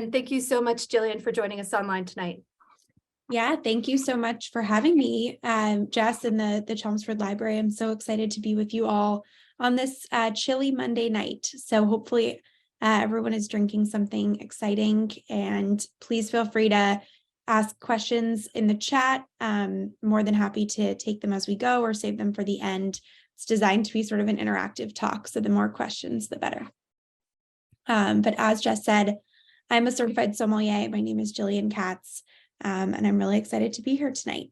And thank you so much, Gillian, for joining us online tonight. Yeah, thank you so much for having me, Jess, and the Chelmsford Library. I'm so excited to be with you all on this chilly Monday night. So hopefully everyone is drinking something exciting, and please feel free to ask questions in the chat. More than happy to take them as we go or save them for the end. It's designed to be sort of an interactive talk, so the more questions, the better. But as Jess said, I'm a certified sommelier. My name is Gillian Katz. And I'm really excited to be here tonight.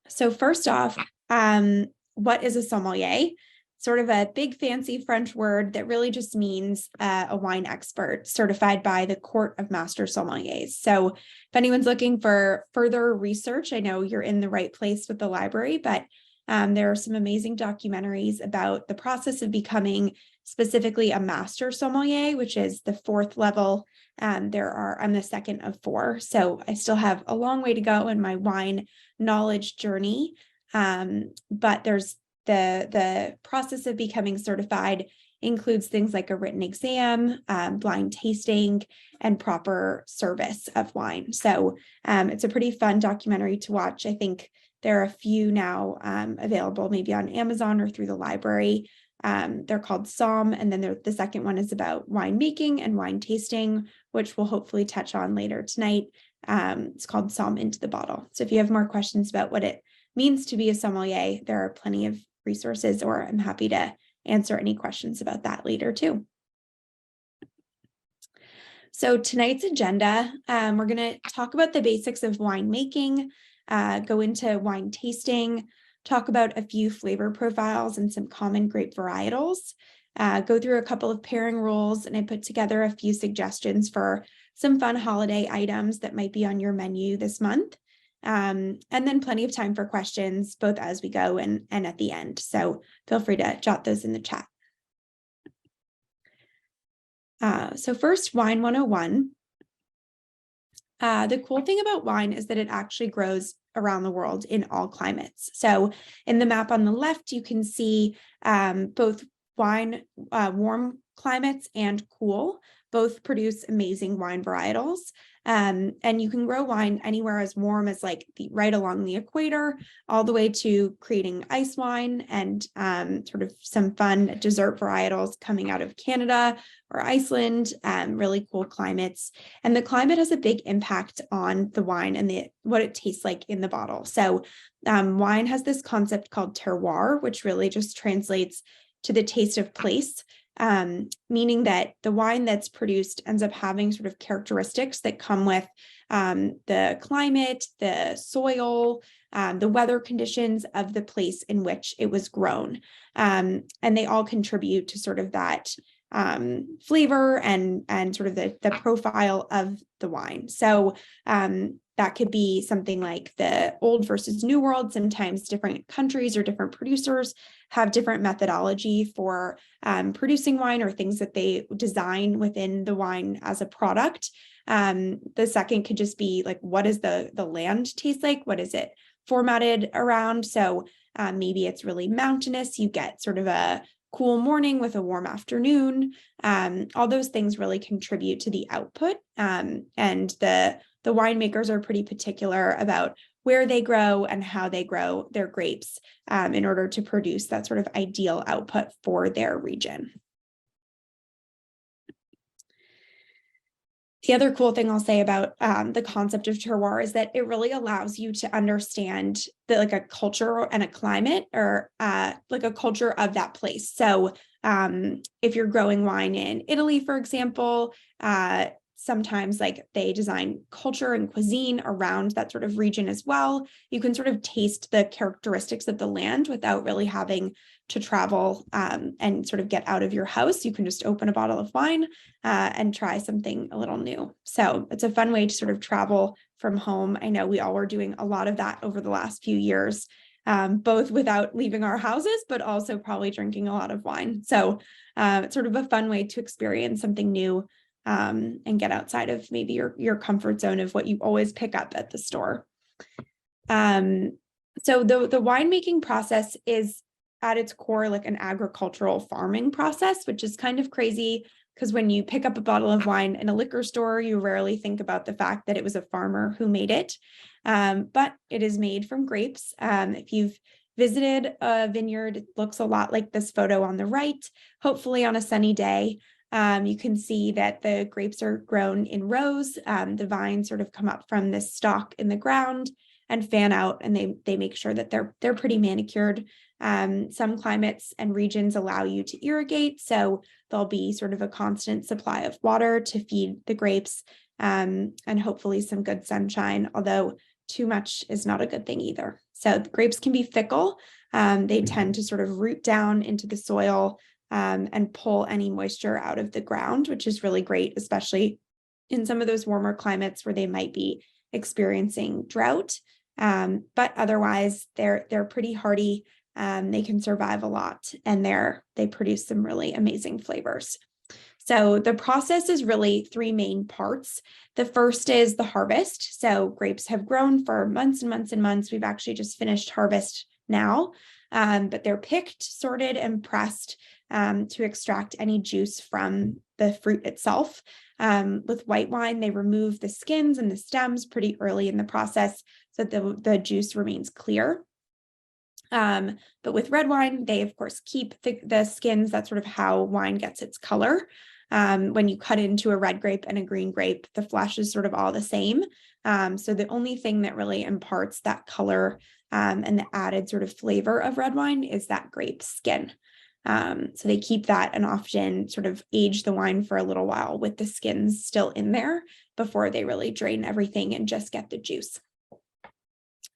So first off, what is a sommelier? Sort of a big fancy French word that really just means a wine expert certified by the Court of Master Sommeliers. So if anyone's looking for further research, I know you're in the right place with the library, but there are some amazing documentaries about the process of becoming specifically a master sommelier, which is the 4th level. I'm the second of 4. So I still have a long way to go in my wine knowledge journey. But there's the process of becoming certified includes things like a written exam, blind tasting, and proper service of wine. So it's a pretty fun documentary to watch. I think there are a few now available maybe on Amazon or through the library. They're called Somm, and then the second one is about winemaking and wine tasting, which we'll hopefully touch on later tonight. It's called Somm Into the Bottle. So if you have more questions about what it means to be a sommelier, there are plenty of resources, or I'm happy to answer any questions about that later too. So tonight's agenda, we're going to talk about the basics of winemaking, go into wine tasting, talk about a few flavor profiles and some common grape varietals, go through a couple of pairing rules, and I put together a few suggestions for some fun holiday items that might be on your menu this month. And then plenty of time for questions, both as we go and at the end. So feel free to jot those in the chat. So first, Wine 101. The cool thing about wine is that it actually grows around the world in all climates. So in the map on the left, you can see both warm climates and cool, both produce amazing wine varietals. And you can grow wine anywhere as warm as like right along the equator, all the way to creating ice wine and sort of some fun dessert varietals coming out of Canada or Iceland, really cool climates. And the climate has a big impact on the wine and what it tastes like in the bottle. So wine has this concept called terroir, which really just translates to the taste of place. Meaning that the wine that's produced ends up having sort of characteristics that come with the climate, the soil, the weather conditions of the place in which it was grown. And they all contribute to sort of that flavor and sort of the profile of the wine. So that could be something like the old versus new world. Sometimes different countries or different producers have different methodology for producing wine or things that they design within the wine as a product. The second could just be like, what does the land taste like? What is it formatted around? So maybe it's really mountainous. You get sort of a cool morning with a warm afternoon. All those things really contribute to the output. And the winemakers are pretty particular about where they grow and how they grow their grapes in order to produce that sort of ideal output for their region. The other cool thing I'll say about the concept of terroir is that it really allows you to understand like a culture and a climate or like a culture of that place. So if you're growing wine in Italy, for example, sometimes like they design culture and cuisine around that sort of region as well. You can sort of taste the characteristics of the land without really having to travel and sort of get out of your house. You can just open a bottle of wine and try something a little new. So it's a fun way to sort of travel from home. I know we all were doing a lot of that over the last few years, both without leaving our houses, but also probably drinking a lot of wine. So it's sort of a fun way to experience something new and get outside of maybe your comfort zone of what you always pick up at the store. So the winemaking process is at its core like an agricultural farming process, which is kind of crazy because when you pick up a bottle of wine in a liquor store, you rarely think about the fact that it was a farmer who made it. But it is made from grapes. If you've visited a vineyard, it looks a lot like this photo on the right. Hopefully on a sunny day, you can see that the grapes are grown in rows. The vines sort of come up from this stalk in the ground and fan out, and they make sure that they're pretty manicured. Some climates and regions allow you to irrigate, so there'll be sort of a constant supply of water to feed the grapes, and hopefully some good sunshine, although too much is not a good thing either. So the grapes can be fickle. They tend to sort of root down into the soil and pull any moisture out of the ground, which is really great, especially in some of those warmer climates where they might be experiencing drought. But otherwise, they're pretty hardy. They can survive a lot, and they produce some really amazing flavors. So the process is really three main parts. The first is the harvest. So grapes have grown for months and months and months. We've actually just finished harvest now, but they're picked, sorted, and pressed to extract any juice from the fruit itself. With white wine, they remove the skins and the stems pretty early in the process so that the juice remains clear. But with red wine, they of course keep the skins. That's sort of how wine gets its color. When you cut into a red grape and a green grape, the flesh is sort of all the same. So the only thing that really imparts that color and the added sort of flavor of red wine is that grape skin. So they keep that and often sort of age the wine for a little while with the skins still in there before they really drain everything and just get the juice.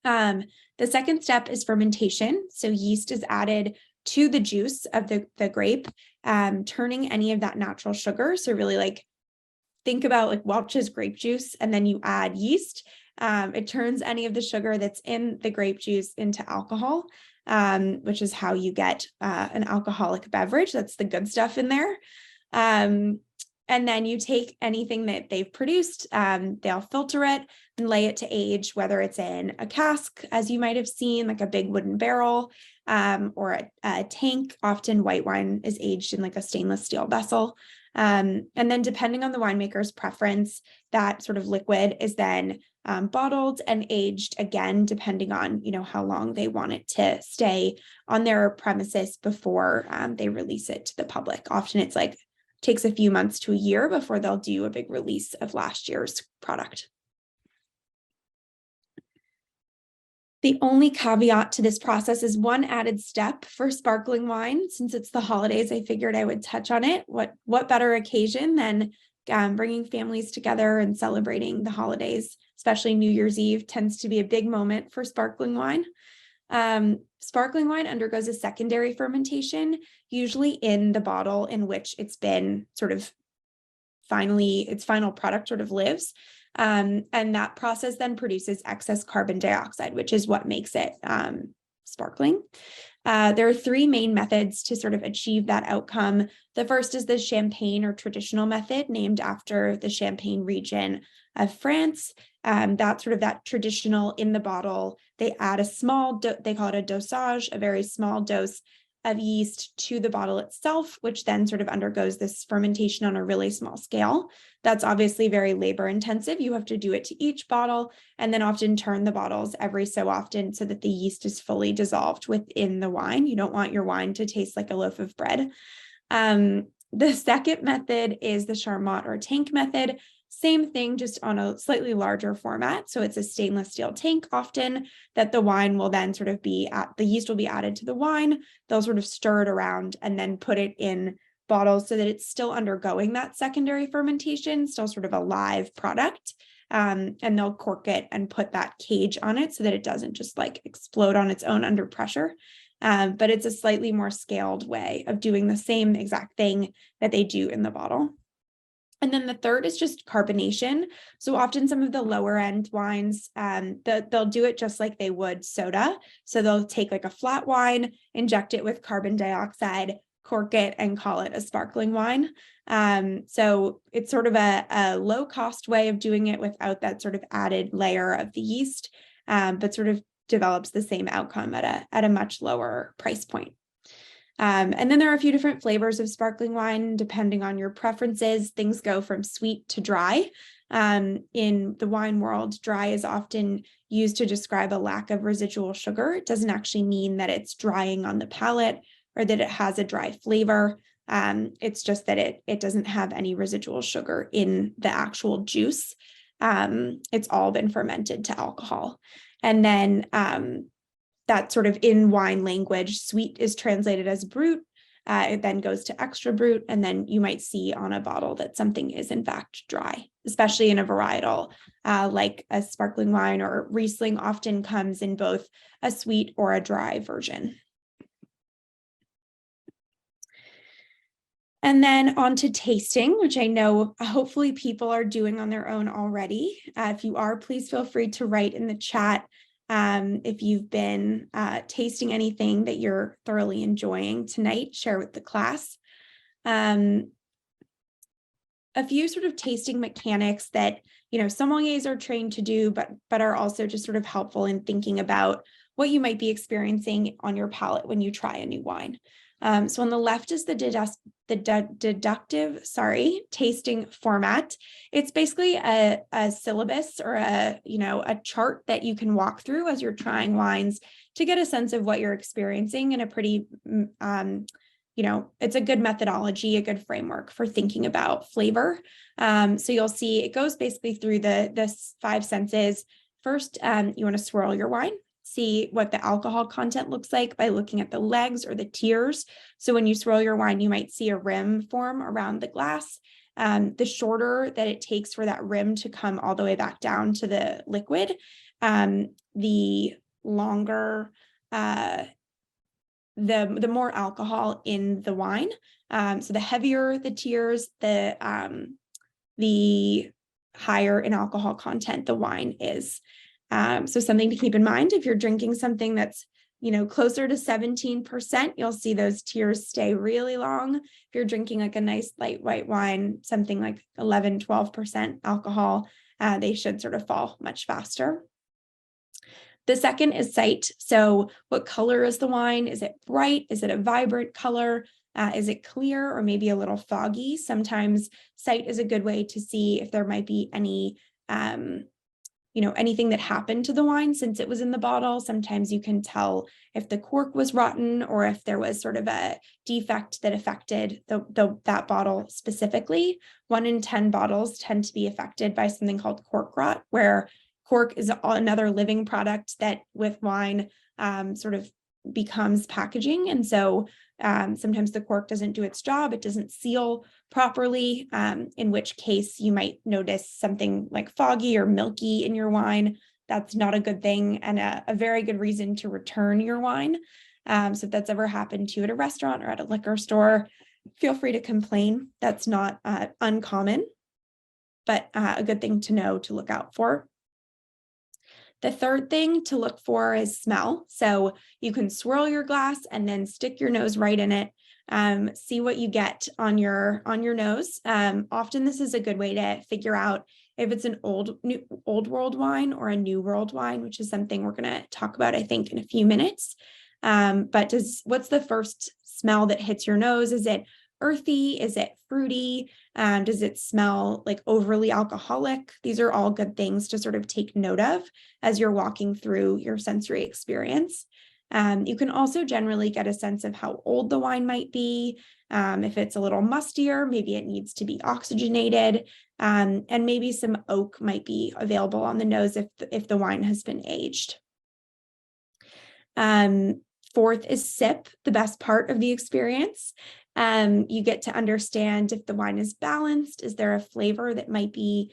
The second step is fermentation. So yeast is added to the juice of the grape, turning any of that natural sugar. So really like think about like Welch's grape juice, and then you add yeast. It turns any of the sugar that's in the grape juice into alcohol, which is how you get an alcoholic beverage. That's the good stuff in there. And then you take anything that they've produced, they'll filter it and lay it to age, whether it's in a cask, as you might have seen, like a big wooden barrel, or a tank. Often white wine is aged in like a stainless steel vessel. And then depending on the winemaker's preference, that sort of liquid is then bottled and aged again, depending on, how long they want it to stay on their premises before they release it to the public. Often it's like takes a few months to a year before they'll do a big release of last year's product. The only caveat to this process is one added step for sparkling wine. Since it's the holidays, I figured I would touch on it. What better occasion than bringing families together and celebrating the holidays, especially New Year's Eve tends to be a big moment for sparkling wine. Sparkling wine undergoes a secondary fermentation, usually in the bottle in which it's been sort of its final product sort of lives. And that process then produces excess carbon dioxide, which is what makes it sparkling. There are three main methods to sort of achieve that outcome. The first is the Champagne or traditional method, named after the Champagne region of France. That's sort of that traditional in the bottle. They add they call it a dosage, a very small dose of yeast to the bottle itself, which then sort of undergoes this fermentation on a really small scale. That's obviously very labor intensive. You have to do it to each bottle and then often turn the bottles every so often so that the yeast is fully dissolved within the wine. You don't want your wine to taste like a loaf of bread. The second method is the Charmat or tank method. Same thing, just on a slightly larger format. So it's a stainless steel tank often that the wine will then sort of the yeast will be added to the wine. They'll sort of stir it around and then put it in bottles so that it's still undergoing that secondary fermentation, still sort of a live product. And they'll cork it and put that cage on it so that it doesn't just like explode on its own under pressure. But it's a slightly more scaled way of doing the same exact thing that they do in the bottle. And then the third is just carbonation. So often some of the lower end wines, they'll do it just like they would soda. So they'll take like a flat wine, inject it with carbon dioxide, cork it, and call it a sparkling wine. So it's sort of a low cost way of doing it without that sort of added layer of the yeast, but sort of develops the same outcome at a much lower price point. And then there are a few different flavors of sparkling wine, depending on your preferences. Things go from sweet to dry. In the wine world, dry is often used to describe a lack of residual sugar. It doesn't actually mean that it's drying on the palate or that it has a dry flavor. It's just that it doesn't have any residual sugar in the actual juice. It's all been fermented to alcohol. And then that sort of in wine language, sweet is translated as brut. It then goes to extra brut, and then you might see on a bottle that something is in fact dry, especially in a varietal, like a sparkling wine or Riesling often comes in both a sweet or a dry version. And then on to tasting, which I know hopefully people are doing on their own already. If you are, please feel free to write in the chat if you've been tasting anything that you're thoroughly enjoying tonight, share with the class. A few sort of tasting mechanics that, sommeliers are trained to do, but are also just sort of helpful in thinking about what you might be experiencing on your palate when you try a new wine. So on the left is the deductive tasting format. It's basically a syllabus or a chart that you can walk through as you're trying wines to get a sense of what you're experiencing in a pretty, it's a good methodology, a good framework for thinking about flavor. So you'll see it goes basically through the 5 senses. First, you want to swirl your wine. See what the alcohol content looks like by looking at the legs or the tiers. So when you swirl your wine, you might see a rim form around the glass. The shorter that it takes for that rim to come all the way back down to the liquid, the longer, the more alcohol in the wine. So the heavier the tiers, the higher in alcohol content the wine is. So something to keep in mind, if you're drinking something that's, closer to 17%, you'll see those tiers stay really long. If you're drinking like a nice light white wine, something like 11, 12% alcohol, they should sort of fall much faster. The second is sight. So what color is the wine? Is it bright? Is it a vibrant color? Is it clear or maybe a little foggy? Sometimes sight is a good way to see if there might be any anything that happened to the wine since it was in the bottle. Sometimes you can tell if the cork was rotten or if there was sort of a defect that affected that bottle specifically. 1 in 10 bottles tend to be affected by something called cork rot, where cork is another living product that with wine sort of becomes packaging. And so sometimes the cork doesn't do its job. It doesn't seal properly, in which case you might notice something like foggy or milky in your wine. That's not a good thing and a very good reason to return your wine. So if that's ever happened to you at a restaurant or at a liquor store, feel free to complain. That's not uncommon, but a good thing to know to look out for. The third thing to look for is smell. So you can swirl your glass and then stick your nose right in it. See what you get on your nose. Often this is a good way to figure out if it's an old world wine or a new world wine, which is something we're going to talk about, I think, in a few minutes. But what's the first smell that hits your nose? Is it earthy? Is it fruity? Does it smell like overly alcoholic? These are all good things to sort of take note of as you're walking through your sensory experience. You can also generally get a sense of how old the wine might be. If it's a little mustier, maybe it needs to be oxygenated, and maybe some oak might be available on the nose if the wine has been aged. Fourth is sip, the best part of the experience. You get to understand if the wine is balanced. Is there a flavor that might be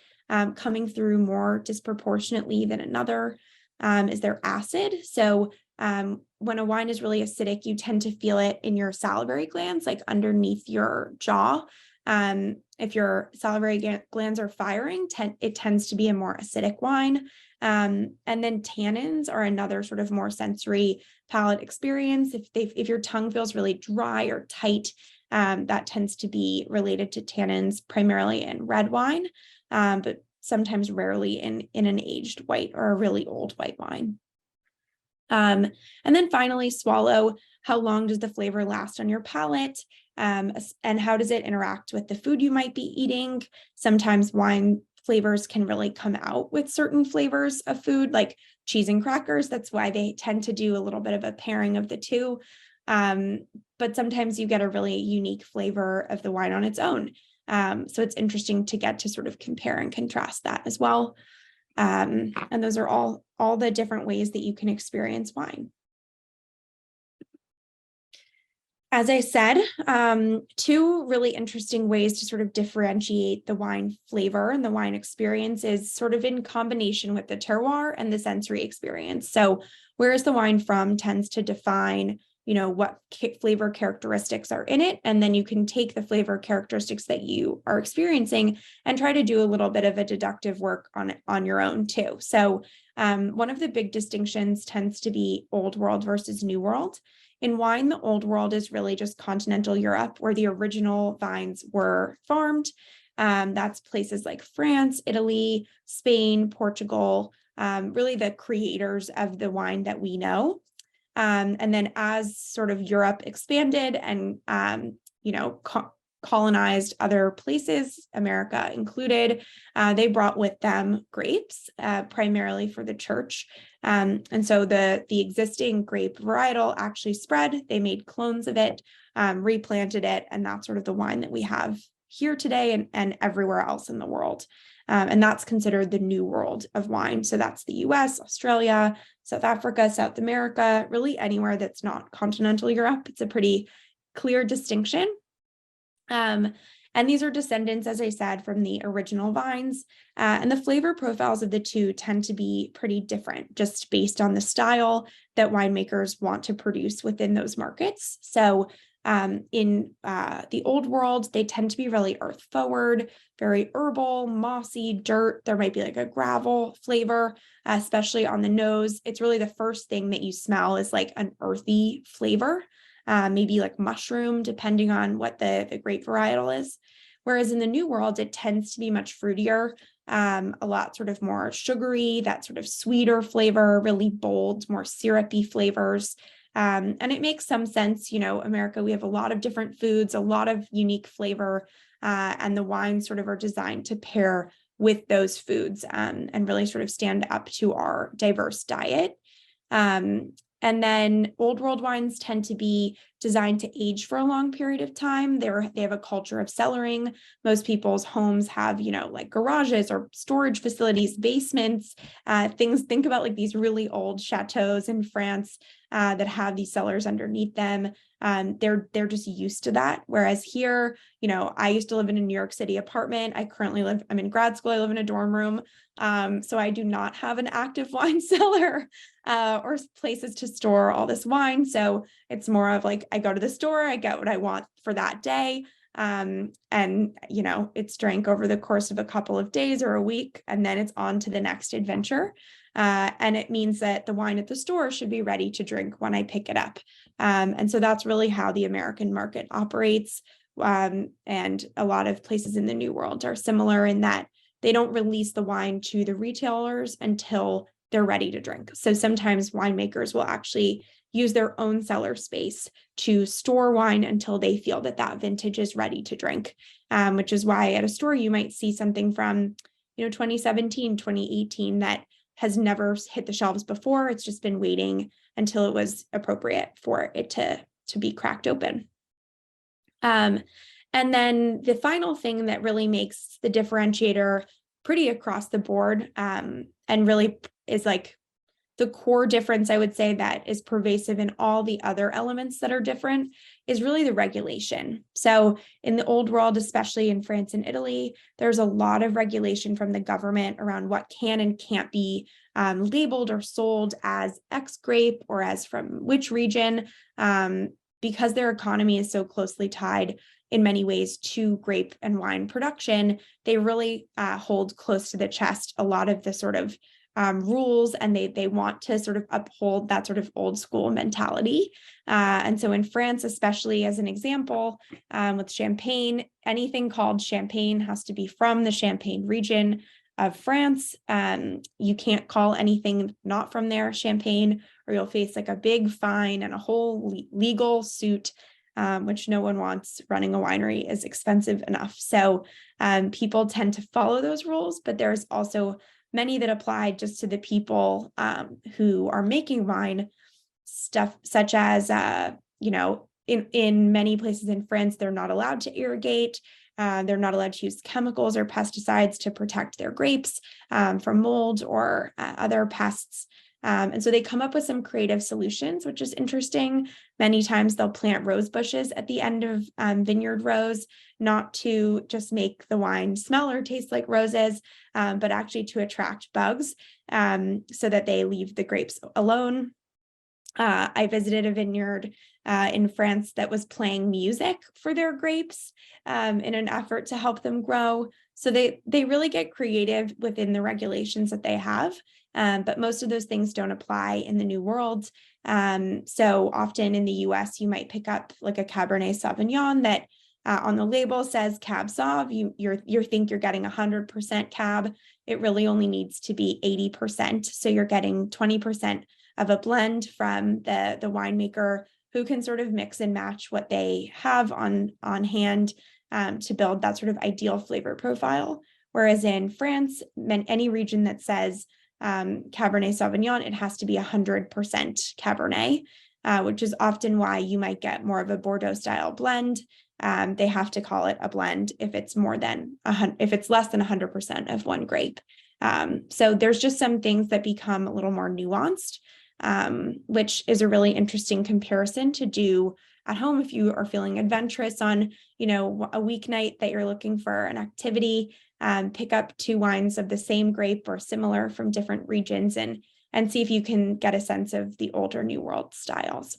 coming through more disproportionately than another? Is there acid? So when a wine is really acidic, you tend to feel it in your salivary glands, like underneath your jaw. If your salivary glands are firing, it tends to be a more acidic wine. And then tannins are another sort of more sensory palate experience. If your tongue feels really dry or tight, that tends to be related to tannins, primarily in red wine, but sometimes rarely in an aged white or a really old white wine. And then finally, swallow. how long does the flavor last on your palate, and how does it interact with the food you might be eating. Sometimes wine flavors can really come out with certain flavors of food, like cheese and crackers. That's why they tend to do a little bit of a pairing of the two. But sometimes you get a really unique flavor of the wine on its own. So it's interesting to get to sort of compare and contrast that as well. And those are all the different ways that you can experience wine. As I said, two really interesting ways to sort of differentiate the wine flavor and the wine experience is sort of in combination with the terroir and the sensory experience. So where is the wine from tends to define, what flavor characteristics are in it. And then you can take the flavor characteristics that you are experiencing and try to do a little bit of a deductive work on your own too. So one of the big distinctions tends to be Old World versus New World. In wine, the Old World is really just continental Europe, where the original vines were farmed. That's places like France, Italy, Spain, Portugal, really the creators of the wine that we know. And then as sort of Europe expanded and, colonized other places, America included, they brought with them grapes, primarily for the church. And so the existing grape varietal actually spread. They made clones of it, replanted it, and that's sort of the wine that we have here today and everywhere else in the world. And that's considered the new world of wine. So that's the US, Australia, South Africa, South America, really anywhere that's not continental Europe. It's a pretty clear distinction. And these are descendants, as I said, from the original vines. And the flavor profiles of the two tend to be pretty different, just based on the style that winemakers want to produce within those markets. So in the Old World, they tend to be really earth forward, very herbal, mossy, dirt. There might be like a gravel flavor, especially on the nose. It's really the first thing that you smell is like an earthy flavor. Maybe like mushroom, depending on what the grape varietal is. Whereas in the New World, it tends to be much fruitier, a lot sort of more sugary, that sort of sweeter flavor, really bold, more syrupy flavors. And it makes some sense, America, we have a lot of different foods, a lot of unique flavor, and the wines sort of are designed to pair with those foods and really sort of stand up to our diverse diet. And then Old World wines tend to be designed to age for a long period of time. They have a culture of cellaring. Most people's homes have, like garages or storage facilities, basements, think about like these really old chateaus in France that have these cellars underneath them. They're just used to that. Whereas here, I used to live in a New York City apartment. I'm in grad school. I live in a dorm room. So I do not have an active wine cellar or places to store all this wine. So it's more of like, I go to the store, I get what I want for that day. And, it's drank over the course of a couple of days or a week, and then it's on to the next adventure. And it means that the wine at the store should be ready to drink when I pick it up. And so that's really how the American market operates. And a lot of places in the New World are similar in that they don't release the wine to the retailers until they're ready to drink. So sometimes winemakers will actually use their own cellar space to store wine until they feel that vintage is ready to drink, which is why at a store you might see something from 2017, 2018 that has never hit the shelves before. It's just been waiting until it was appropriate for it to be cracked open. And then the final thing that really makes the differentiator pretty across the board, and really is like the core difference, I would say, that is pervasive in all the other elements that are different, is really the regulation. So in the Old World, especially in France and Italy, there's a lot of regulation from the government around what can and can't be labeled or sold as X grape or as from which region, because their economy is so closely tied in many ways to grape and wine production. They really hold close to the chest a lot of the sort of rules, and they want to sort of uphold that sort of old school mentality. And so in France, especially as an example, with Champagne, anything called Champagne has to be from the Champagne region. of France. You can't call anything not from there champagne, or you'll face like a big fine and a whole legal suit, which no one wants. Running a winery is expensive enough. So people tend to follow those rules, but there's also many that apply just to the people who are making wine, stuff such as, in many places in France, they're not allowed to irrigate. They're not allowed to use chemicals or pesticides to protect their grapes from mold or other pests. And so they come up with some creative solutions, which is interesting. Many times they'll plant rose bushes at the end of vineyard rows, not to just make the wine smell or taste like roses, but actually to attract bugs so that they leave the grapes alone. I visited a vineyard in France that was playing music for their grapes in an effort to help them grow. So they really get creative within the regulations that they have. But most of those things don't apply in the New World. So often in the US, you might pick up like a Cabernet Sauvignon that on the label says Cab Sauv. You think you're getting 100% Cab. It really only needs to be 80%. So you're getting 20% of a blend from the winemaker, who can sort of mix and match what they have on hand to build that sort of ideal flavor profile. Whereas in France, any region that says Cabernet Sauvignon, it has to be 100% Cabernet, which is often why you might get more of a Bordeaux style blend. They have to call it a blend if it's less than 100% of one grape. So there's just some things that become a little more nuanced, which is a really interesting comparison to do at home if you are feeling adventurous on, a weeknight that you're looking for an activity. Pick up 2 wines of the same grape or similar from different regions and see if you can get a sense of the older New World styles.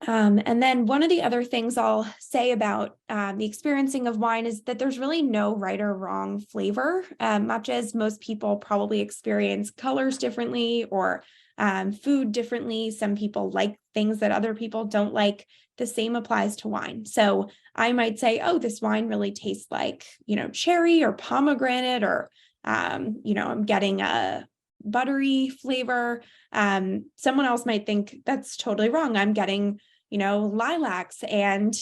And then one of the other things I'll say about the experiencing of wine is that there's really no right or wrong flavor, much as most people probably experience colors differently or food differently. Some people like things that other people don't like. The same applies to wine. So I might say, oh, this wine really tastes like, cherry or pomegranate, or, I'm getting a buttery flavor. Someone else might think that's totally wrong. I'm getting lilacs and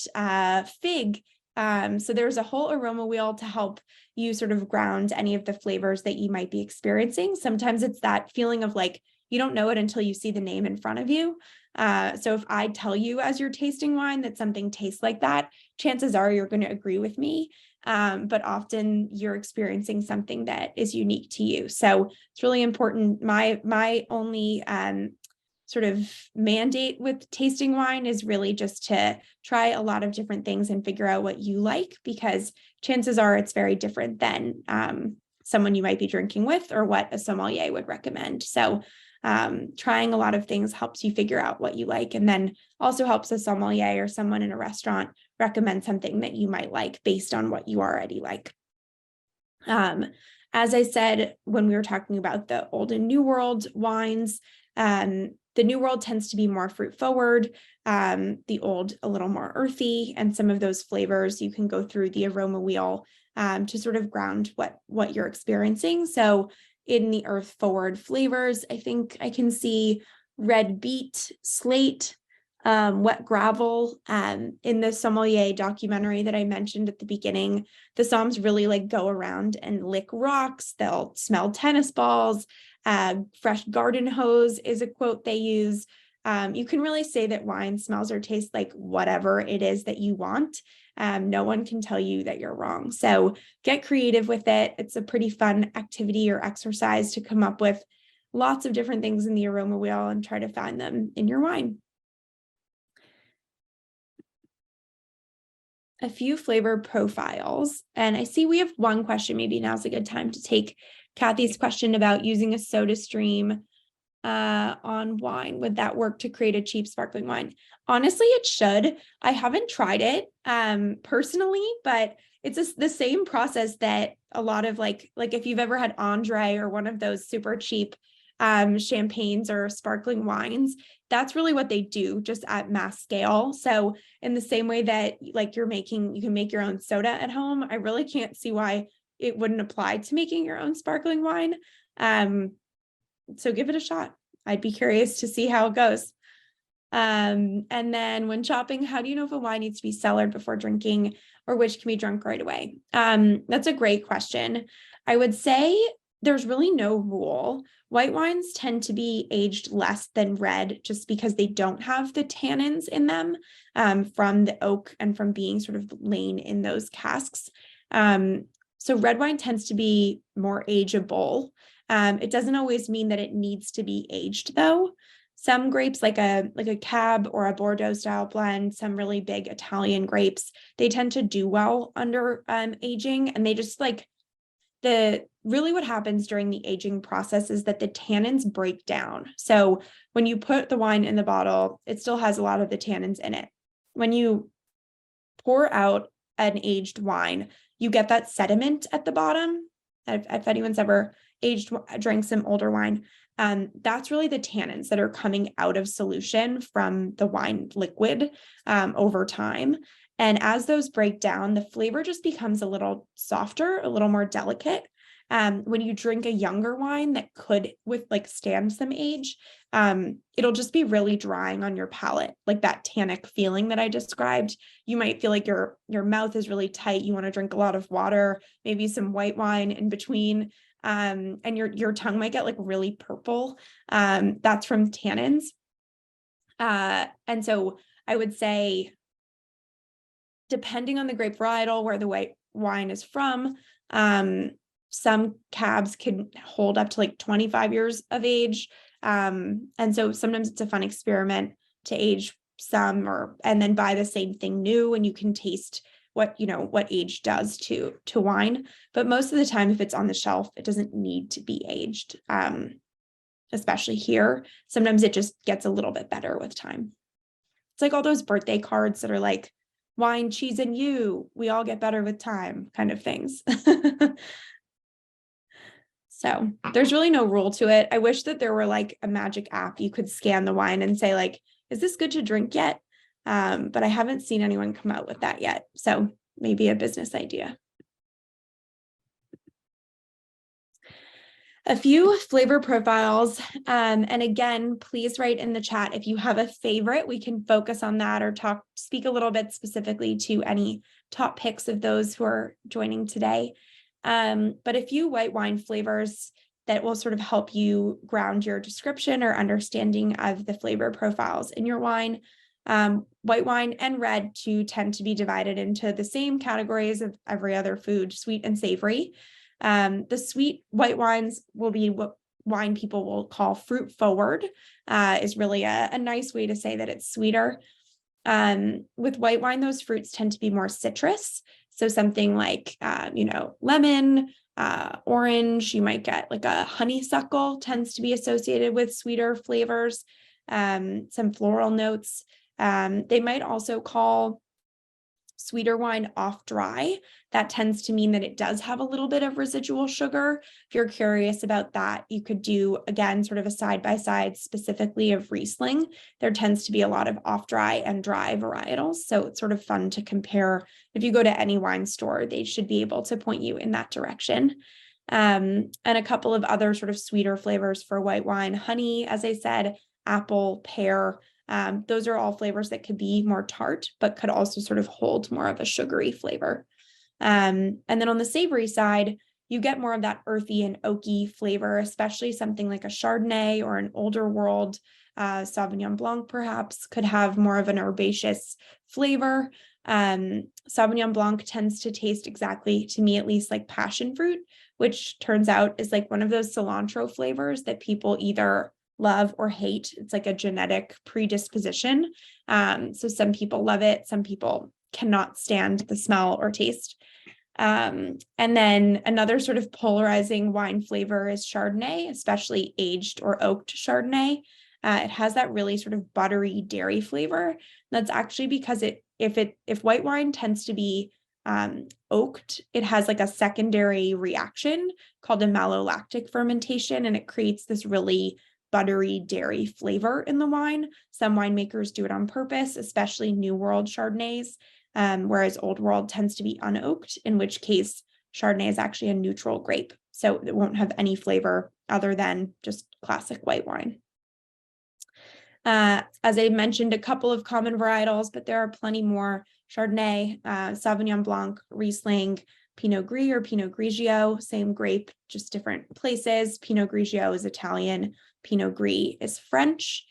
fig. So there's a whole aroma wheel to help you sort of ground any of the flavors that you might be experiencing. Sometimes it's that feeling of like, you don't know it until you see the name in front of you. So if I tell you as you're tasting wine that something tastes like that, chances are you're going to agree with me. But often you're experiencing something that is unique to you. So it's really important. My only sort of mandate with tasting wine is really just to try a lot of different things and figure out what you like, because chances are it's very different than someone you might be drinking with or what a sommelier would recommend. So trying a lot of things helps you figure out what you like, and then also helps a sommelier or someone in a restaurant recommend something that you might like based on what you already like. As I said, when we were talking about the Old and New World wines, the New World tends to be more fruit forward, the Old a little more earthy, and some of those flavors you can go through the aroma wheel to sort of ground what you're experiencing. So in the earth forward flavors, I think I can see red beet, slate, wet gravel. In the sommelier documentary that I mentioned at the beginning, the somms really go around and lick rocks. They'll smell tennis balls. Fresh garden hose is a quote they use. You can really say that wine smells or tastes like whatever it is that you want. No one can tell you that you're wrong. So get creative with it. It's a pretty fun activity or exercise to come up with lots of different things in the aroma wheel and try to find them in your wine. A few flavor profiles. And I see we have one question. Maybe now's a good time to take Kathy's question about using a soda stream on wine. Would that work to create a cheap sparkling wine? Honestly, it should. I haven't tried it personally, but it's the same process that a lot of like if you've ever had Andre or one of those super cheap champagnes or sparkling wines. That's really what they do, just at mass scale. So in the same way that like you can make your own soda at home, I really can't see why it wouldn't apply to making your own sparkling wine. So give it a shot. I'd be curious to see how it goes. And then when shopping, how do you know if a wine needs to be cellared before drinking or which can be drunk right away? That's a great question. I would say there's really no rule. White wines tend to be aged less than red just because they don't have the tannins in them from the oak and from being sort of laying in those casks. So red wine tends to be more ageable. It doesn't always mean that it needs to be aged though. Some grapes like a Cab or a Bordeaux style blend, some really big Italian grapes, they tend to do well under aging, and they just like really what happens during the aging process is that the tannins break down. So when you put the wine in the bottle, it still has a lot of the tannins in it. When you pour out an aged wine, you get that sediment at the bottom. If anyone's ever drank some older wine, that's really the tannins that are coming out of solution from the wine liquid over time. And as those break down, the flavor just becomes a little softer, a little more delicate. When you drink a younger wine that could stand some age, it'll just be really drying on your palate, like that tannic feeling that I described. You might feel like your mouth is really tight. You want to drink a lot of water, maybe some white wine in between. And your tongue might get like really purple. That's from tannins. And so I would say, depending on the grape varietal, where the white wine is from, some cabs can hold up to like 25 years of age. And so sometimes it's a fun experiment to age some and then buy the same thing new, and you can taste what age does to wine. But most of the time, if it's on the shelf, it doesn't need to be aged, especially here. Sometimes it just gets a little bit better with time. It's like all those birthday cards that are like, wine, cheese, and you, we all get better with time kind of things. So there's really no rule to it. I wish that there were like a magic app you could scan the wine and say like, is this good to drink yet? But I haven't seen anyone come out with that yet. So maybe a business idea. A few flavor profiles. And again, please write in the chat if you have a favorite. We can focus on that or speak a little bit specifically to any top picks of those who are joining today. But a few white wine flavors that will sort of help you ground your description or understanding of the flavor profiles in your wine. White wine and red tend to be divided into the same categories of every other food, sweet and savory. The sweet white wines will be what wine people will call fruit forward, is really a nice way to say that it's sweeter. With white wine, those fruits tend to be more citrus. So something like, lemon, orange, you might get like a honeysuckle tends to be associated with sweeter flavors, some floral notes. They might also call sweeter wine off dry. That tends to mean that it does have a little bit of residual sugar. If you're curious about that, you could do, again, sort of a side-by-side specifically of Riesling. There tends to be a lot of off dry and dry varietals. So it's sort of fun to compare. If you go to any wine store, they should be able to point you in that direction. And a couple of other sort of sweeter flavors for white wine: honey, as I said, apple, pear. Those are all flavors that could be more tart, but could also sort of hold more of a sugary flavor. And then on the savory side, you get more of that earthy and oaky flavor, especially something like a Chardonnay or an older world Sauvignon Blanc perhaps could have more of an herbaceous flavor. Sauvignon Blanc tends to taste exactly, to me at least, like passion fruit, which turns out is like one of those cilantro flavors that people either love or hate. It's like a genetic predisposition. So some people love it. Some people cannot stand the smell or taste. And then another sort of polarizing wine flavor is Chardonnay, especially aged or oaked Chardonnay. It has that really sort of buttery dairy flavor. That's actually because if white wine tends to be oaked, it has like a secondary reaction called a malolactic fermentation, and it creates this really buttery dairy flavor in the wine. Some winemakers do it on purpose, especially New World Chardonnays, whereas Old World tends to be unoaked, in which case Chardonnay is actually a neutral grape. So it won't have any flavor other than just classic white wine. As I mentioned, a couple of common varietals, but there are plenty more: Chardonnay, Sauvignon Blanc, Riesling, Pinot Gris or Pinot Grigio, same grape, just different places. Pinot Grigio is Italian, Pinot Gris is French,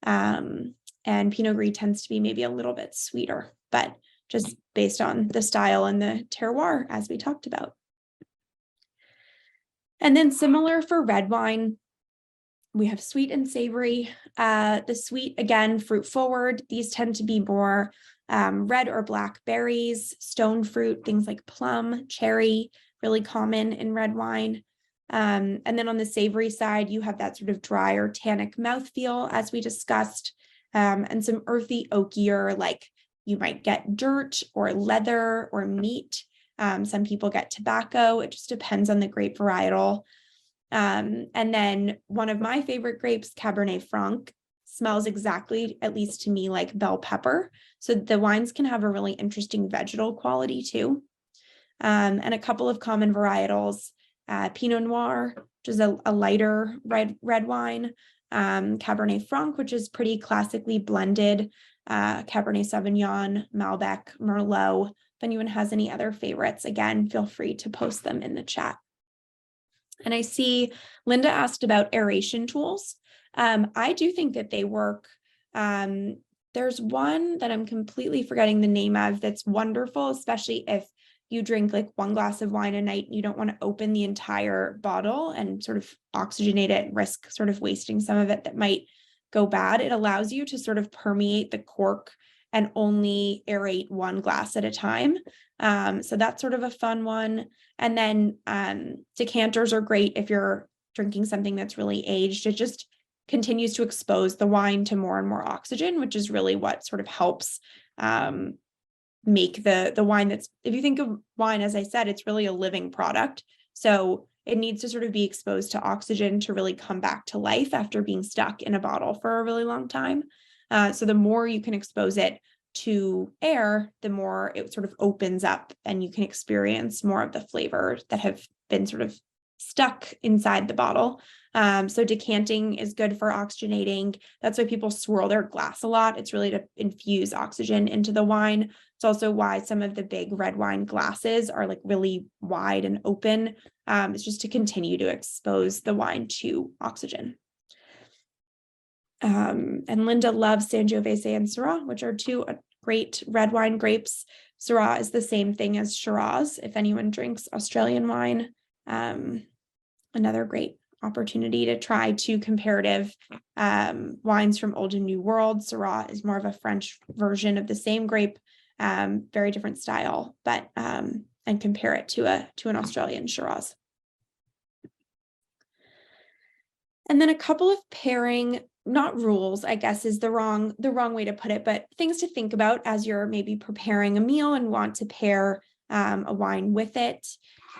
and Pinot Gris tends to be maybe a little bit sweeter, but just based on the style and the terroir, as we talked about. And then similar for red wine, we have sweet and savory. The sweet, again, fruit forward. These tend to be more red or black berries, stone fruit, things like plum, cherry, really common in red wine. And then on the savory side, you have that sort of dry or tannic mouthfeel, as we discussed, and some earthy, oakier, like you might get dirt or leather or meat. Some people get tobacco. It just depends on the grape varietal. And then one of my favorite grapes, Cabernet Franc, smells exactly, at least to me, like bell pepper. So the wines can have a really interesting vegetal quality too. And a couple of common varietals, Pinot Noir, which is a lighter red wine, Cabernet Franc, which is pretty classically blended, Cabernet Sauvignon, Malbec, Merlot. If anyone has any other favorites, again, feel free to post them in the chat. And I see Linda asked about aeration tools. I do think that they work. There's one that I'm completely forgetting the name of that's wonderful, especially if you drink like one glass of wine a night and you don't want to open the entire bottle and sort of oxygenate it, risk sort of wasting some of it that might go bad. It allows you to sort of permeate the cork and only aerate one glass at a time. So that's sort of a fun one. And then decanters are great if you're drinking something that's really aged. It just continues to expose the wine to more and more oxygen, which is really what sort of helps make the wine that's, if you think of wine, as I said, it's really a living product. So it needs to sort of be exposed to oxygen to really come back to life after being stuck in a bottle for a really long time. So the more you can expose it to air, the more it sort of opens up and you can experience more of the flavors that have been sort of stuck inside the bottle. So decanting is good for oxygenating. That's why people swirl their glass a lot. It's really to infuse oxygen into the wine. It's also why some of the big red wine glasses are like really wide and open. It's just to continue to expose the wine to oxygen. And Linda loves Sangiovese and Syrah, which are two great red wine grapes. Syrah is the same thing as Shiraz, if anyone drinks Australian wine. Another great opportunity to try two comparative wines from Old and New World. Syrah is more of a French version of the same grape, very different style, but and compare it to an Australian Shiraz. And then a couple of pairing, not rules, I guess is the wrong way to put it, but things to think about as you're maybe preparing a meal and want to pair a wine with it.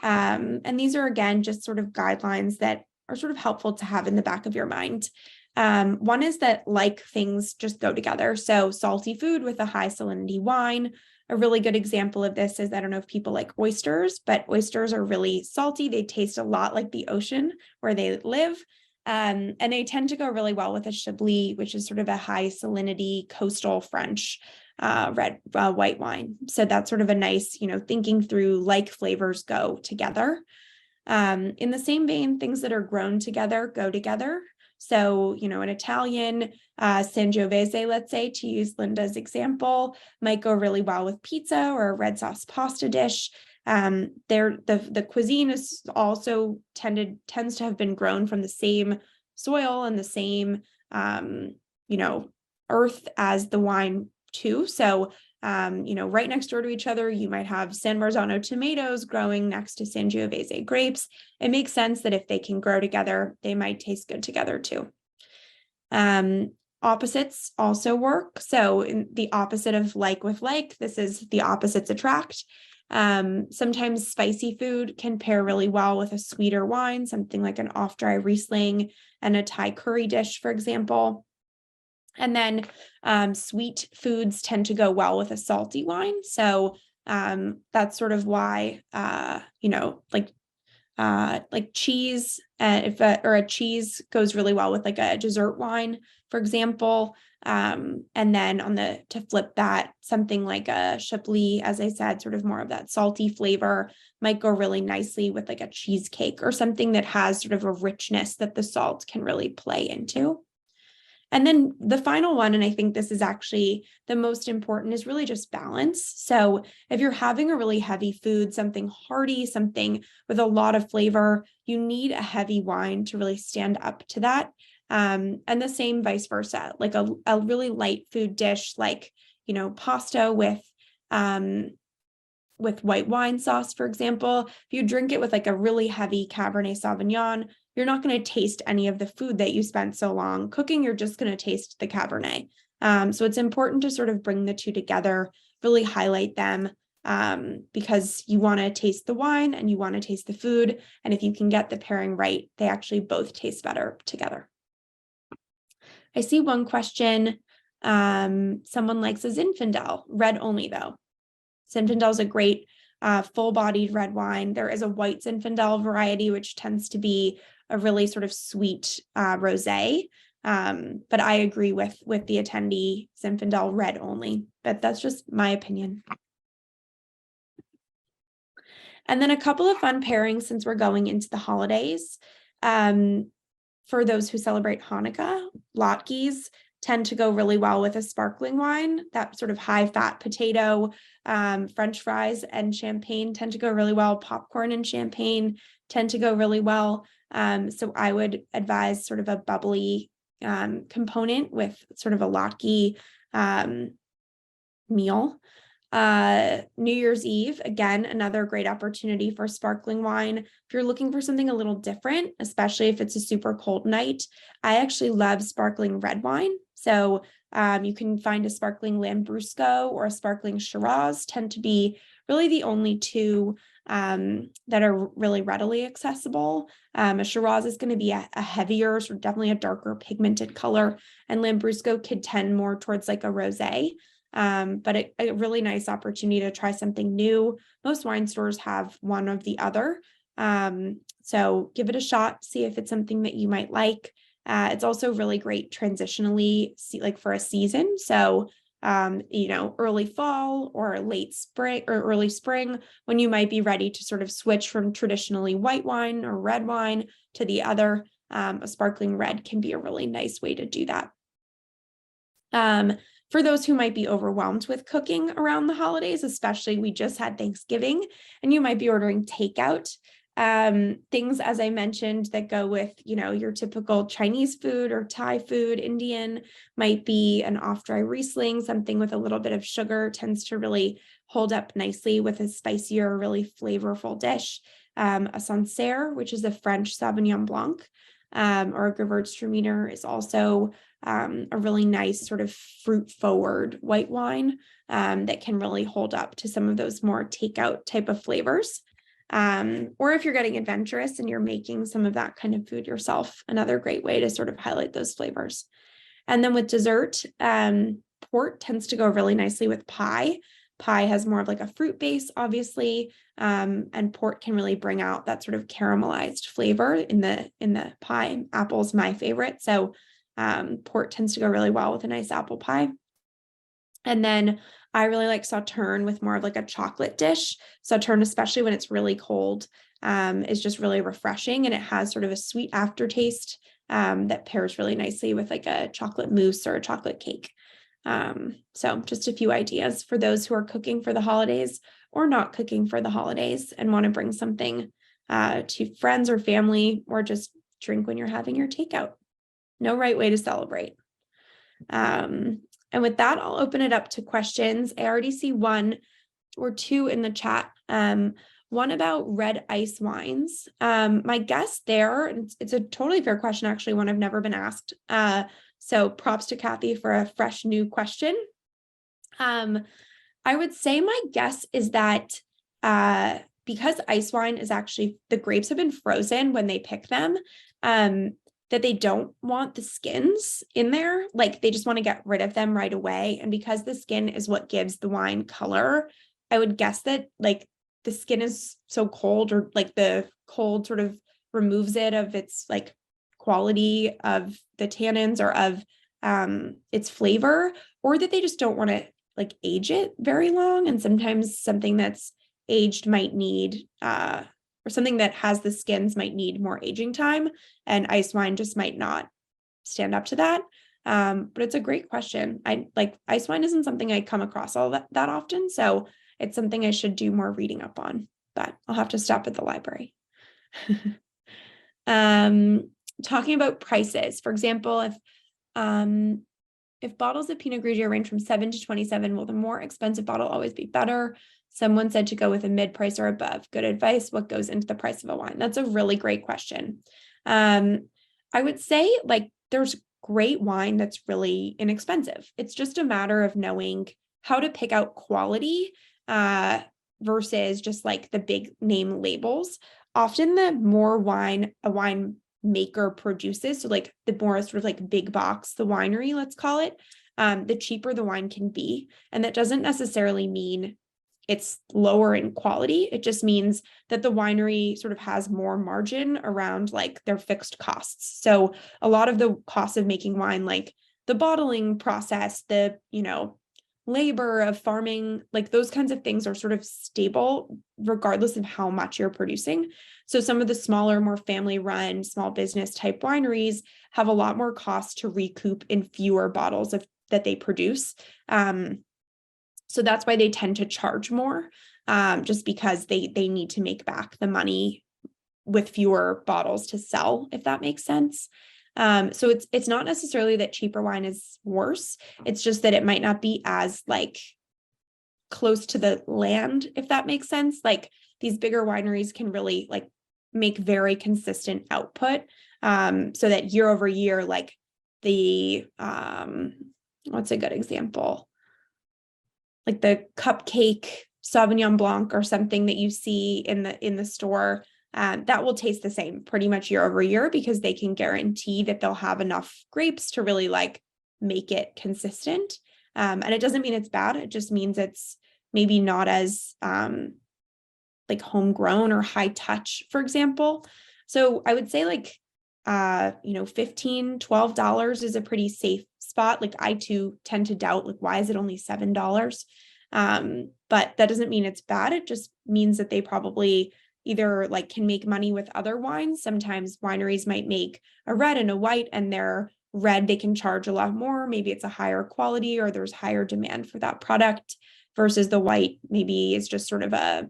And these are, again, just sort of guidelines that are sort of helpful to have in the back of your mind. One is that like things just go together. So salty food with a high salinity wine. A really good example of this is, I don't know if people like oysters, but oysters are really salty. They taste a lot like the ocean where they live. And they tend to go really well with a Chablis, which is sort of a high salinity coastal French white wine. So that's sort of a nice, thinking through like flavors go together. In the same vein, things that are grown together go together. So, an Italian Sangiovese, let's say, to use Linda's example, might go really well with pizza or a red sauce pasta dish. The cuisine is also tends to have been grown from the same soil and the same, earth as the wine too. So, right next door to each other, you might have San Marzano tomatoes growing next to Sangiovese grapes. It makes sense that if they can grow together, they might taste good together too. Opposites also work. So in the opposite of like with like, this is the opposites attract. Sometimes spicy food can pair really well with a sweeter wine, something like an off-dry Riesling and a Thai curry dish, for example. And then sweet foods tend to go well with a salty wine. So that's sort of why, like cheese, or a cheese goes really well with like a dessert wine, for example. And then to flip that, something like a Chablis, as I said, sort of more of that salty flavor might go really nicely with like a cheesecake or something that has sort of a richness that the salt can really play into. And then the final one, and I think this is actually the most important, is really just balance. So if you're having a really heavy food, something hearty, something with a lot of flavor, you need a heavy wine to really stand up to that. And the same vice versa, like a really light food dish, like, pasta with white wine sauce, for example. If you drink it with like a really heavy Cabernet Sauvignon, you're not going to taste any of the food that you spent so long cooking. You're just going to taste the Cabernet. So it's important to sort of bring the two together, really highlight them, because you want to taste the wine and you want to taste the food. And if you can get the pairing right, they actually both taste better together. I see one question. Someone likes a Zinfandel, red only though. Zinfandel is a great full-bodied red wine. There is a white Zinfandel variety, which tends to be a really sort of sweet rosé. But I agree with the attendee, Zinfandel red only, but that's just my opinion. And then a couple of fun pairings since we're going into the holidays. For those who celebrate Hanukkah, latkes tend to go really well with a sparkling wine. That sort of high-fat potato, French fries and champagne tend to go really well. Popcorn and champagne tend to go really well. So I would advise sort of a bubbly component with sort of a latke meal. New Year's Eve, again, another great opportunity for sparkling wine. If you're looking for something a little different, especially if it's a super cold night, I actually love sparkling red wine. So you can find a sparkling Lambrusco or a sparkling Shiraz, tend to be really the only two that are really readily accessible. A Shiraz is going to be a heavier, sort of definitely a darker pigmented color, and Lambrusco could tend more towards like a rosé. But a really nice opportunity to try something new. Most wine stores have one of the other. So give it a shot, see if it's something that you might like. It's also really great transitionally, like for a season. So, early fall or late spring or early spring, when you might be ready to sort of switch from traditionally white wine or red wine to the other, a sparkling red can be a really nice way to do that. For those who might be overwhelmed with cooking around the holidays, especially we just had Thanksgiving and you might be ordering takeout. Things, as I mentioned, that go with, your typical Chinese food or Thai food, Indian, might be an off-dry Riesling, something with a little bit of sugar tends to really hold up nicely with a spicier, really flavorful dish. A Sancerre, which is a French Sauvignon Blanc, or a Gewürztraminer is also a really nice sort of fruit-forward white wine that can really hold up to some of those more takeout type of flavors. Or if you're getting adventurous and you're making some of that kind of food yourself, another great way to sort of highlight those flavors. And then with dessert, port tends to go really nicely with pie. Pie has more of like a fruit base, obviously, and port can really bring out that sort of caramelized flavor in the pie. Apple's my favorite, so port tends to go really well with a nice apple pie. And then I really like Sauterne with more of like a chocolate dish. Sauterne, especially when it's really cold, is just really refreshing, and it has sort of a sweet aftertaste that pairs really nicely with like a chocolate mousse or a chocolate cake. So just a few ideas for those who are cooking for the holidays or not cooking for the holidays and want to bring something to friends or family, or just drink when you're having your takeout. No right way to celebrate. And with that, I'll open it up to questions. I already see one or two in the chat. One about red ice wines. My guess there, it's a totally fair question, actually, one I've never been asked. So props to Kathy for a fresh new question. I would say my guess is that because ice wine is actually, the grapes have been frozen when they pick them, that they don't want the skins in there. Like they just want to get rid of them right away. And because the skin is what gives the wine color, I would guess that like the skin is so cold, or like the cold sort of removes it of its like quality of the tannins or of its flavor, or that they just don't want to like age it very long. And sometimes something that's aged might need or something that has the skins might need more aging time, and ice wine just might not stand up to that. But it's a great question. I like ice wine isn't something I come across all that often, so it's something I should do more reading up on, but I'll have to stop at the library. Talking about prices, for example, if bottles of Pinot Grigio range from 7 to 27, will the more expensive bottle always be better? Someone said to go with a mid price or above. Good advice. What goes into the price of a wine? That's a really great question. I would say like there's great wine that's really inexpensive. It's just a matter of knowing how to pick out quality versus just like the big name labels. Often the more wine a wine maker produces, so like the more sort of like big box the winery, let's call it, the cheaper the wine can be. And that doesn't necessarily mean it's lower in quality. It just means that the winery sort of has more margin around like their fixed costs. So a lot of the costs of making wine, like the bottling process, the, labor of farming, like those kinds of things are sort of stable regardless of how much you're producing. So some of the smaller, more family run, small business type wineries have a lot more cost to recoup in fewer bottles that they produce. So that's why they tend to charge more, just because they need to make back the money with fewer bottles to sell, if that makes sense. So it's not necessarily that cheaper wine is worse. It's just that it might not be as like close to the land, if that makes sense. Like these bigger wineries can really like make very consistent output, so that year over year, like the what's a good example? Like the cupcake Sauvignon Blanc or something that you see in the store, that will taste the same pretty much year over year, because they can guarantee that they'll have enough grapes to really like make it consistent. And it doesn't mean it's bad. It just means it's maybe not as like homegrown or high touch, for example. So I would say like, $15, $12 is a pretty safe spot. Like I too tend to doubt, like, why is it only $7? But that doesn't mean it's bad. It just means that they probably either like can make money with other wines. Sometimes wineries might make a red and a white, and their red, they can charge a lot more. Maybe it's a higher quality or there's higher demand for that product, versus the white maybe is just sort of a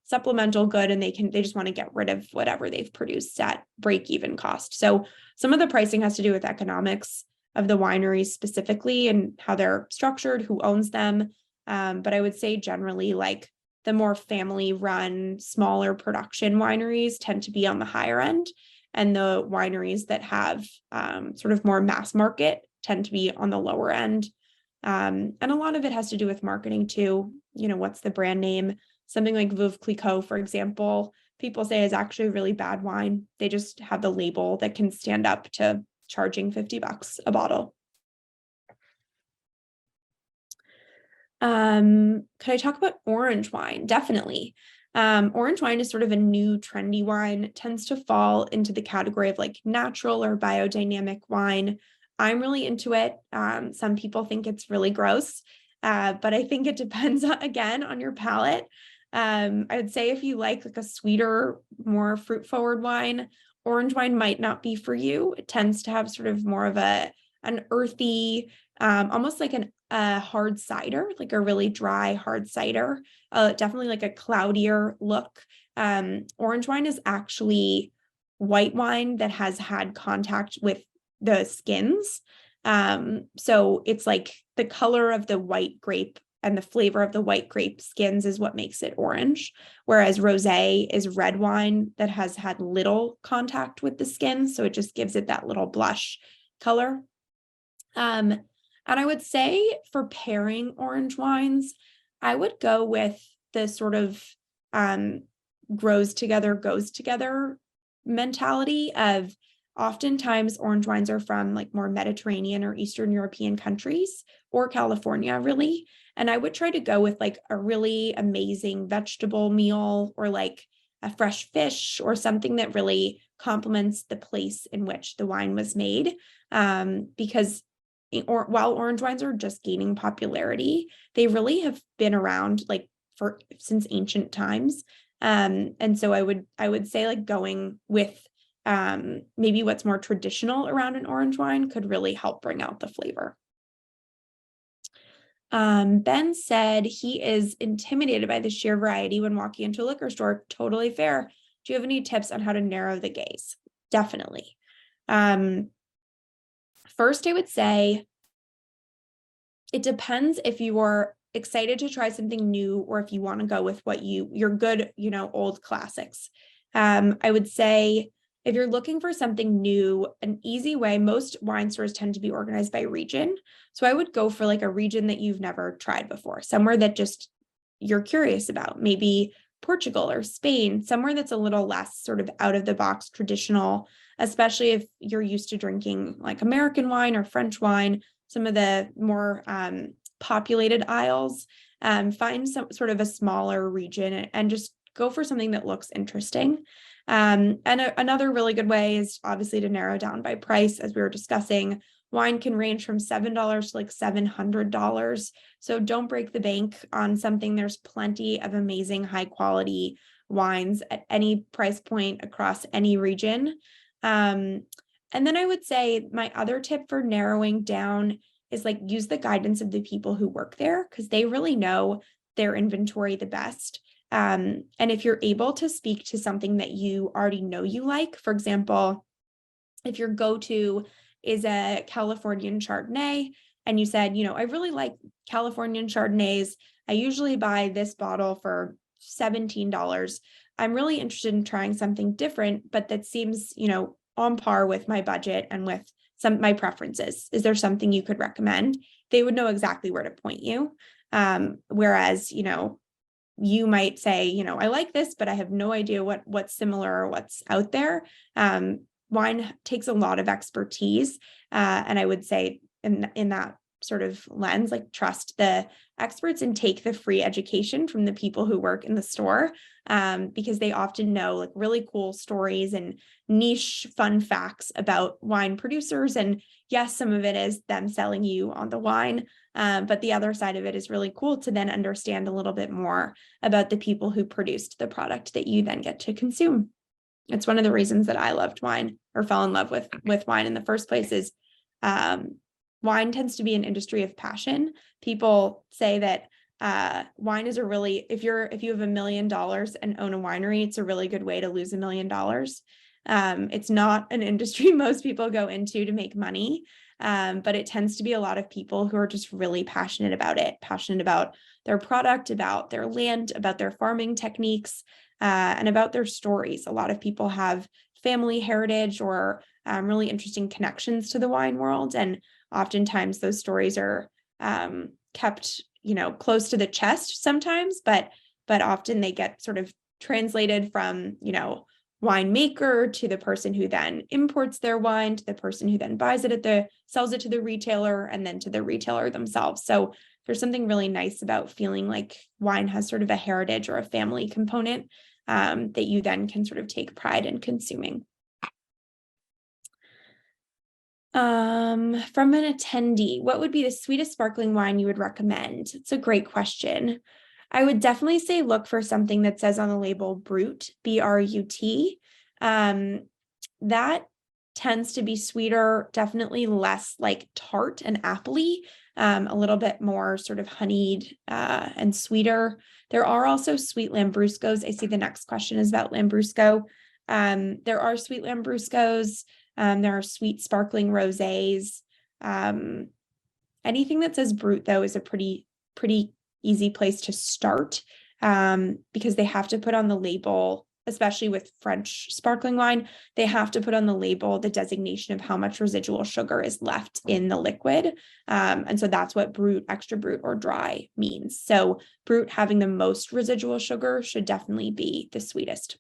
supplemental good, and they just want to get rid of whatever they've produced at break even cost. So some of the pricing has to do with economics of the wineries specifically and how they're structured, who owns them. But I would say generally, like the more family run, smaller production wineries tend to be on the higher end, and the wineries that have sort of more mass market tend to be on the lower end. And a lot of it has to do with marketing too. What's the brand name? Something like Veuve Clicquot, for example, people say is actually really bad wine. They just have the label that can stand up to charging $50 a bottle. Could I talk about orange wine? Definitely. Orange wine is sort of a new trendy wine. It tends to fall into the category of like natural or biodynamic wine. I'm really into it. Some people think it's really gross, but I think it depends again on your palate. I would say if you like a sweeter, more fruit forward wine, orange wine might not be for you. It tends to have sort of more of an earthy, almost like a hard cider, like a really dry hard cider, definitely like a cloudier look. Orange wine is actually white wine that has had contact with the skins. So it's like the color of the white grape and the flavor of the white grape skins is what makes it orange, whereas rosé is red wine that has had little contact with the skin, so it just gives it that little blush color. And I would say for pairing orange wines, I would go with the sort of grows together, goes together mentality of oftentimes orange wines are from like more Mediterranean or Eastern European countries or California, really. And I would try to go with like a really amazing vegetable meal or like a fresh fish or something that really complements the place in which the wine was made. Because while orange wines are just gaining popularity, they really have been around like since ancient times. And so I would say like going with maybe what's more traditional around an orange wine could really help bring out the flavor. Ben said he is intimidated by the sheer variety when walking into a liquor store. Totally fair. Do you have any tips on how to narrow the gaze? Definitely. First, I would say it depends if you are excited to try something new or if you want to go with what your good, old classics. I would say if you're looking for something new, an easy way, most wine stores tend to be organized by region. So I would go for like a region that you've never tried before, somewhere that just you're curious about, maybe Portugal or Spain, somewhere that's a little less sort of out of the box traditional, especially if you're used to drinking like American wine or French wine, some of the more populated aisles. Find some sort of a smaller region and just go for something that looks interesting. And another really good way is obviously to narrow down by price, as we were discussing. Wine can range from $7 to like $700. So don't break the bank on something. There's plenty of amazing high quality wines at any price point across any region. And then I would say my other tip for narrowing down is like use the guidance of the people who work there because they really know their inventory the best. And if you're able to speak to something that you already know you like, for example, if your go-to is a Californian Chardonnay and you said, I really like Californian Chardonnays. I usually buy this bottle for $17. I'm really interested in trying something different, but that seems, on par with my budget and with my preferences. Is there something you could recommend? They would know exactly where to point you. Whereas, you might say, I like this, but I have no idea what's similar or what's out there. Wine takes a lot of expertise. And I would say in that sort of lens, like trust the experts and take the free education from the people who work in the store, because they often know like really cool stories and niche fun facts about wine producers. And yes, some of it is them selling you on the wine, but the other side of it is really cool to then understand a little bit more about the people who produced the product that you then get to consume. It's one of the reasons that I loved wine or fell in love with wine in the first place is wine tends to be an industry of passion. People say that wine is if you have $1 million and own a winery, it's a really good way to lose $1 million. It's not an industry most people go into to make money, but it tends to be a lot of people who are just really passionate about it, passionate about their product, about their land, about their farming techniques, and about their stories. A lot of people have family heritage or really interesting connections to the wine world. And oftentimes those stories are kept, close to the chest sometimes, but often they get sort of translated from, winemaker to the person who then imports their wine, to the person who then buys it sells it to the retailer, and then to the retailer themselves. So there's something really nice about feeling like wine has sort of a heritage or a family component that you then can sort of take pride in consuming. From an attendee, what would be the sweetest sparkling wine you would recommend? It's a great question. I would definitely say look for something that says on the label Brut, B-R-U-T. That tends to be sweeter, definitely less like tart and appley, a little bit more sort of honeyed and sweeter. There are also sweet Lambruscos. I see the next question is about Lambrusco. There are sweet Lambruscos. There are sweet sparkling rosés. Anything that says Brut, though, is a pretty easy place to start because they have to put on the label especially with French sparkling wine, they have to put on the label the designation of how much residual sugar is left in the liquid. And so that's what brut, extra brut, or dry means. So brut, having the most residual sugar, should definitely be the sweetest.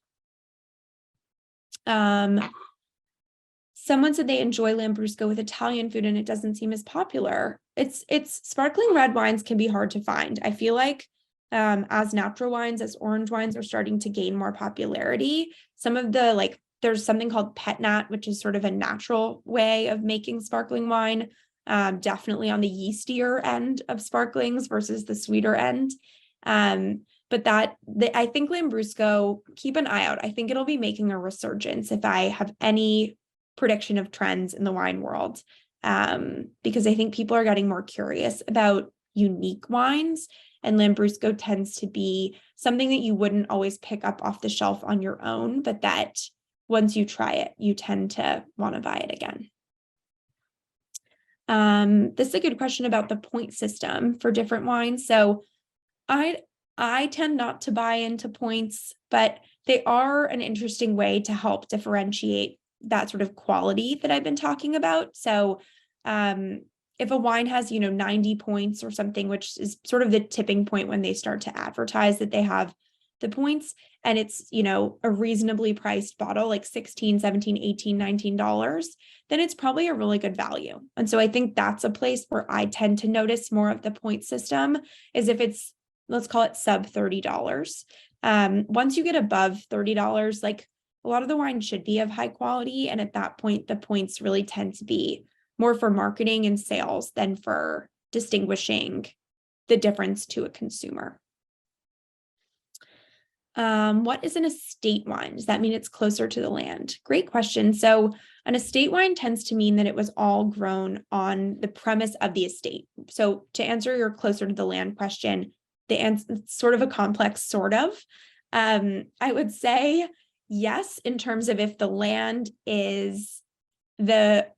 Someone said they enjoy Lambrusco with Italian food and it doesn't seem as popular. It's sparkling red wines can be hard to find. I feel like as natural wines, as orange wines are starting to gain more popularity, some of the there's something called pet nat, which is sort of a natural way of making sparkling wine, definitely on the yeastier end of sparklings versus the sweeter end. But I think Lambrusco, keep an eye out. I think it'll be making a resurgence if I have any prediction of trends in the wine world, because I think people are getting more curious about unique wines, and Lambrusco tends to be something that you wouldn't always pick up off the shelf on your own, but that once you try it, you tend to want to buy it again. This is a good question about the point system for different wines. So I tend not to buy into points, but they are an interesting way to help differentiate that sort of quality that I've been talking about. So if a wine has, 90 points or something, which is sort of the tipping point when they start to advertise that they have the points, and it's, a reasonably priced bottle, like $16, $17, $18, $19, then it's probably a really good value. And so I think that's a place where I tend to notice more of the point system, is if it's, let's call it sub $30. Once you get above $30, like a lot of the wine should be of high quality. And at that point, the points really tend to be more for marketing and sales than for distinguishing the difference to a consumer. What is an estate wine? Does that mean it's closer to the land? Great question. So an estate wine tends to mean that it was all grown on the premise of the estate. So to answer your closer to the land question, the answer, it's sort of a complex sort of. I would say yes, in terms of if the land is the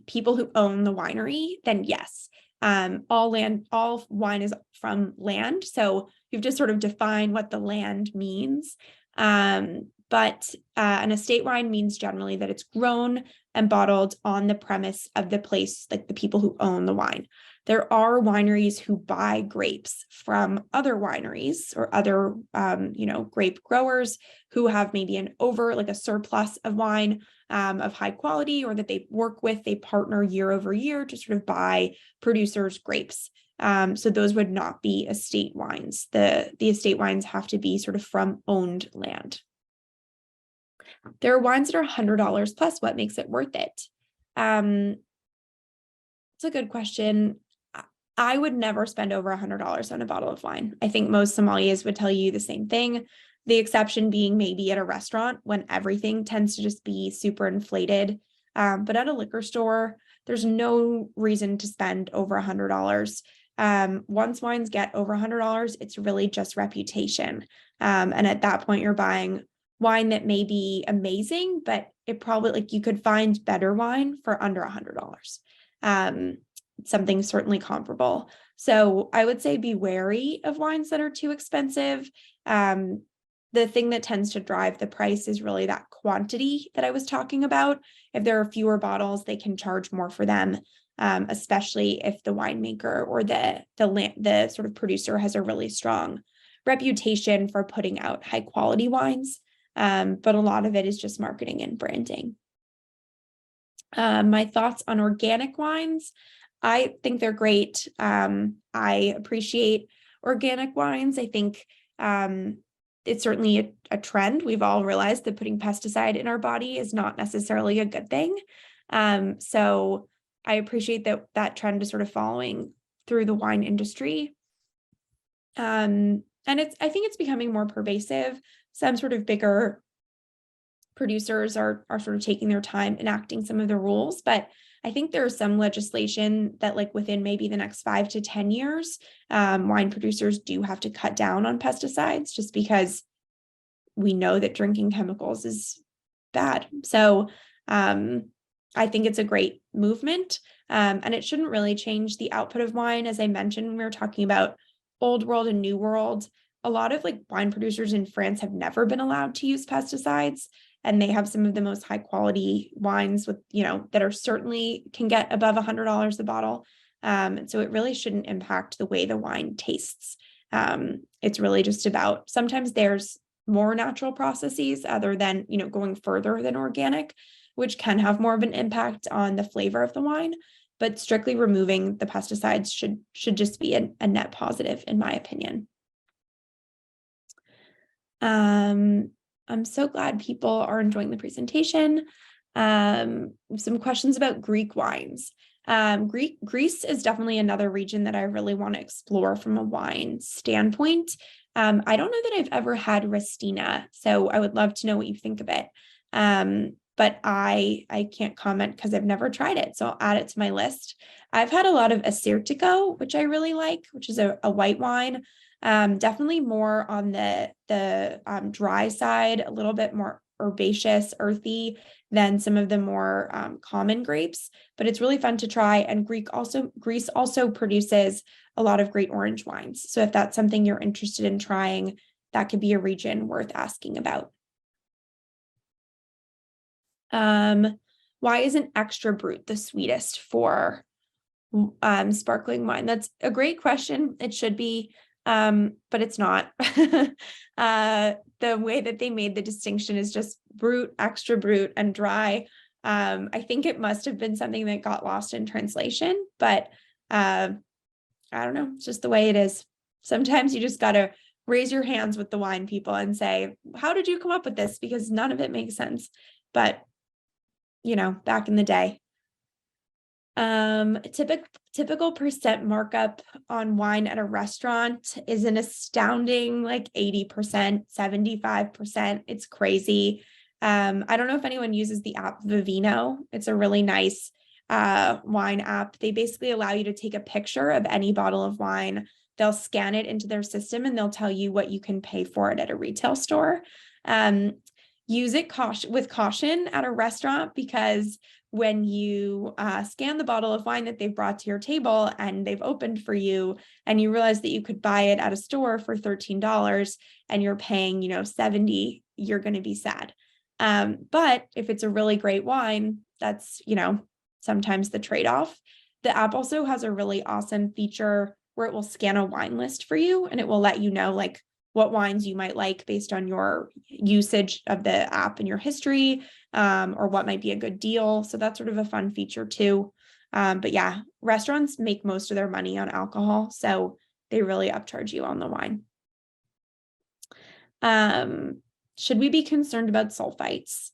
people who own the winery, then yes. All wine is from land. So you've just sort of defined what the land means. But an estate wine means generally that it's grown and bottled on the premise of the place, like the people who own the wine. There are wineries who buy grapes from other wineries or other, grape growers who have maybe a surplus of wine of high quality, or that they work with, they partner year over year to sort of buy producers' grapes. So those would not be estate wines. The estate wines have to be sort of from owned land. There are wines that are $100 plus. What makes it worth it? It's a good question. I would never spend over $100 on a bottle of wine. I think most sommeliers would tell you the same thing. The exception being maybe at a restaurant when everything tends to just be super inflated. But at a liquor store, there's no reason to spend over $100. Once wines get over $100, it's really just reputation. And at that point, you're buying wine that may be amazing, but it probably, you could find better wine for under $100. Something certainly comparable. So I would say be wary of wines that are too expensive. The thing that tends to drive the price is really that quantity that I was talking about. If there are fewer bottles, they can charge more for them, especially if the winemaker or the sort of producer has a really strong reputation for putting out high quality wines. But a lot of it is just marketing and branding. My thoughts on organic wines. I think they're great. I appreciate organic wines. I think it's certainly a trend. We've all realized that putting pesticide in our body is not necessarily a good thing. So I appreciate that trend is sort of following through the wine industry. And I think it's becoming more pervasive. Some sort of bigger producers are sort of taking their time enacting some of the rules, but I think there's some legislation that within maybe the next 5 to 10 years, wine producers do have to cut down on pesticides just because we know that drinking chemicals is bad. So I think it's a great movement, and it shouldn't really change the output of wine. As I mentioned, when we were talking about old world and new world, a lot of like wine producers in France have never been allowed to use pesticides, and they have some of the most high quality wines with, that are certainly can get above $100 a bottle. So it really shouldn't impact the way the wine tastes. It's really just about, sometimes there's more natural processes other than, going further than organic, which can have more of an impact on the flavor of the wine. But strictly removing the pesticides should just be a net positive, in my opinion. I'm so glad people are enjoying the presentation. Some questions about Greek wines. Greece is definitely another region that I really want to explore from a wine standpoint. I don't know that I've ever had Ristina, so I would love to know what you think of it. But I can't comment because I've never tried it, so I'll add it to my list. I've had a lot of Assyrtiko, which I really like, which is a white wine. Definitely more on the dry side, a little bit more herbaceous, earthy than some of the more common grapes, but it's really fun to try. And Greece also produces a lot of great orange wines. So if that's something you're interested in trying, that could be a region worth asking about. Why isn't extra brut the sweetest for sparkling wine? That's a great question. It should be, but it's not. The way that they made the distinction is just brut, extra brut, and dry. I think it must have been something that got lost in translation, but I don't know. It's just the way it is. Sometimes you just got to raise your hands with the wine people and say, how did you come up with this? Because none of it makes sense. But, back in the day. Typical percent markup on wine at a restaurant is an astounding 80%, 75%. It's crazy. I don't know if anyone uses the app Vivino. It's a really nice wine app. They basically allow you to take a picture of any bottle of wine. They'll scan it into their system and they'll tell you what you can pay for it at a retail store. Use it with caution at a restaurant, because when you scan the bottle of wine that they've brought to your table and they've opened for you, and you realize that you could buy it at a store for $13 and you're paying, $70, you're going to be sad. But if it's a really great wine, that's, sometimes the trade-off. The app also has a really awesome feature where it will scan a wine list for you, and it will let you know what wines you might like based on your usage of the app and your history, or what might be a good deal. So that's sort of a fun feature too. But yeah, restaurants make most of their money on alcohol, so they really upcharge you on the wine. Should we be concerned about sulfites?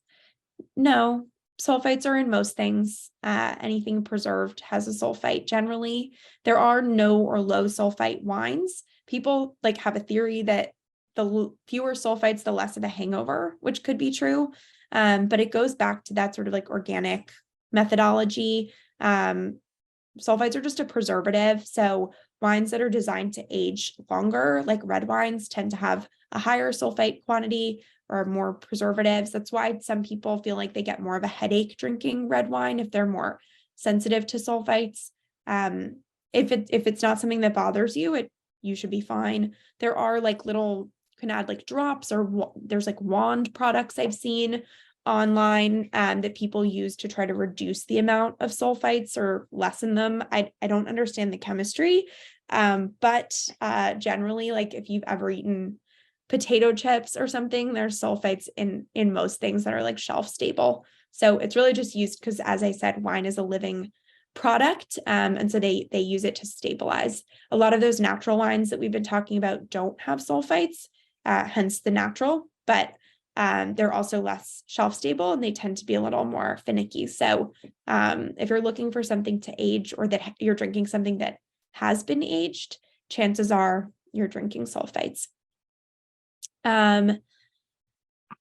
No, sulfites are in most things. Anything preserved has a sulfite generally. There are no or low sulfite wines. People have a theory that the fewer sulfites, the less of a hangover, which could be true. But it goes back to that sort of organic methodology. Sulfites are just a preservative. So wines that are designed to age longer, like red wines, tend to have a higher sulfite quantity or more preservatives. That's why some people feel like they get more of a headache drinking red wine if they're more sensitive to sulfites. If it's not something that bothers you, you should be fine. There are you can add drops, or there's wand products I've seen online that people use to try to reduce the amount of sulfites or lessen them. I don't understand the chemistry, but generally, if you've ever eaten potato chips or something, there's sulfites in most things that are shelf stable. So it's really just used because, as I said, wine is a living product, and so they use it to stabilize. A lot of those natural wines that we've been talking about don't have sulfites, hence the natural, but they're also less shelf stable and they tend to be a little more finicky. So if you're looking for something to age, or that you're drinking something that has been aged, chances are you're drinking sulfites.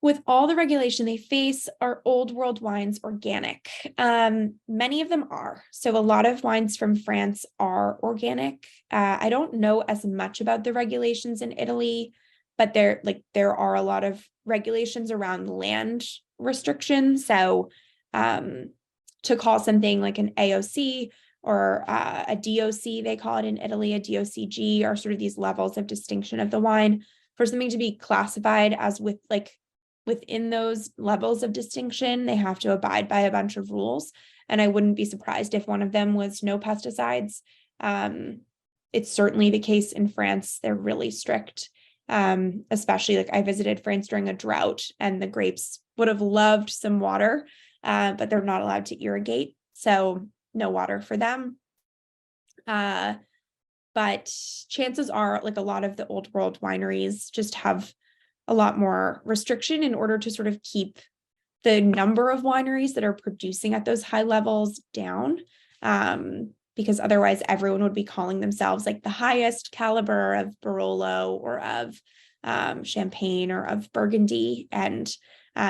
With all the regulation they face, are old world wines organic? Many of them are. So a lot of wines from France are organic. I don't know as much about the regulations in Italy, but there are a lot of regulations around land restrictions. So to call something like an AOC or a DOC, they call it in Italy, a DOCG, are sort of these levels of distinction of the wine. For something to be classified as within those levels of distinction, they have to abide by a bunch of rules. And I wouldn't be surprised if one of them was no pesticides. It's certainly the case in France. They're really strict, especially like I visited France during a drought and the grapes would have loved some water, but they're not allowed to irrigate. So no water for them. But chances are like a lot of the old world wineries just have a lot more restriction in order to sort of keep the number of wineries that are producing at those high levels down. Because otherwise everyone would be calling themselves like the highest caliber of Barolo or of Champagne or of Burgundy. And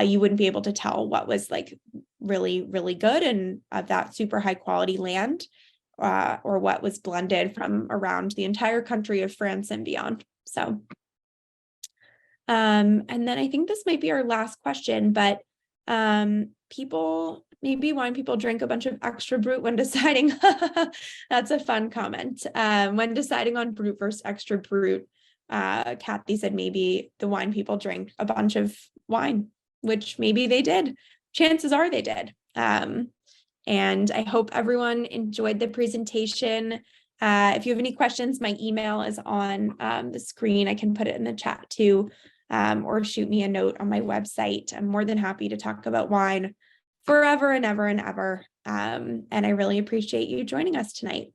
you wouldn't be able to tell what was like really, really good and of that super high quality land, or what was blended from around the entire country of France and beyond. So, and then I think this might be our last question, but maybe wine people drink a bunch of extra brut when deciding. That's a fun comment. When deciding on brut versus extra brut, Kathy said maybe the wine people drink a bunch of wine, which maybe they did. Chances are they did. And I hope everyone enjoyed the presentation. If you have any questions, my email is on the screen. I can put it in the chat too, or shoot me a note on my website. I'm more than happy to talk about wine forever and ever and ever. And I really appreciate you joining us tonight.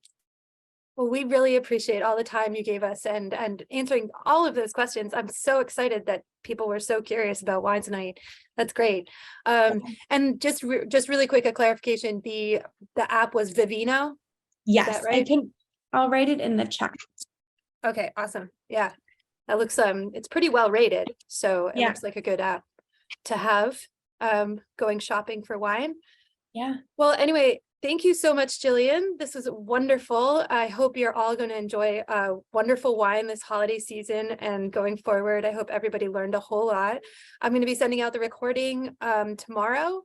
Well, we really appreciate all the time you gave us and answering all of those questions. I'm so excited that people were so curious about wine tonight. That's great. And just really quick, a clarification, the app was Vivino? Yes, is that right? I'll write it in the chat. Okay, awesome. Yeah, that looks, it's pretty well rated. So it looks like a good app to have going shopping for wine. Yeah. Well, anyway, thank you so much, Gillian. This was wonderful. I hope you're all going to enjoy wonderful wine this holiday season and going forward. I hope everybody learned a whole lot. I'm going to be sending out the recording tomorrow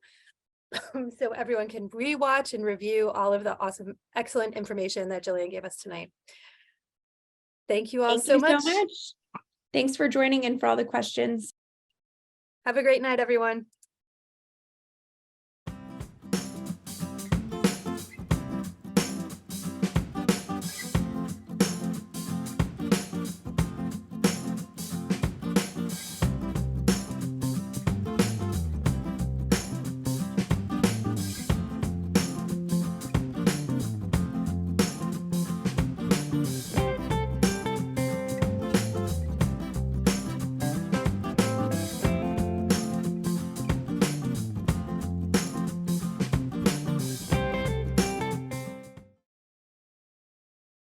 so everyone can rewatch and review all of the awesome, excellent information that Gillian gave us tonight. Thank you all so much. Thanks for joining and for all the questions. Have a great night, everyone.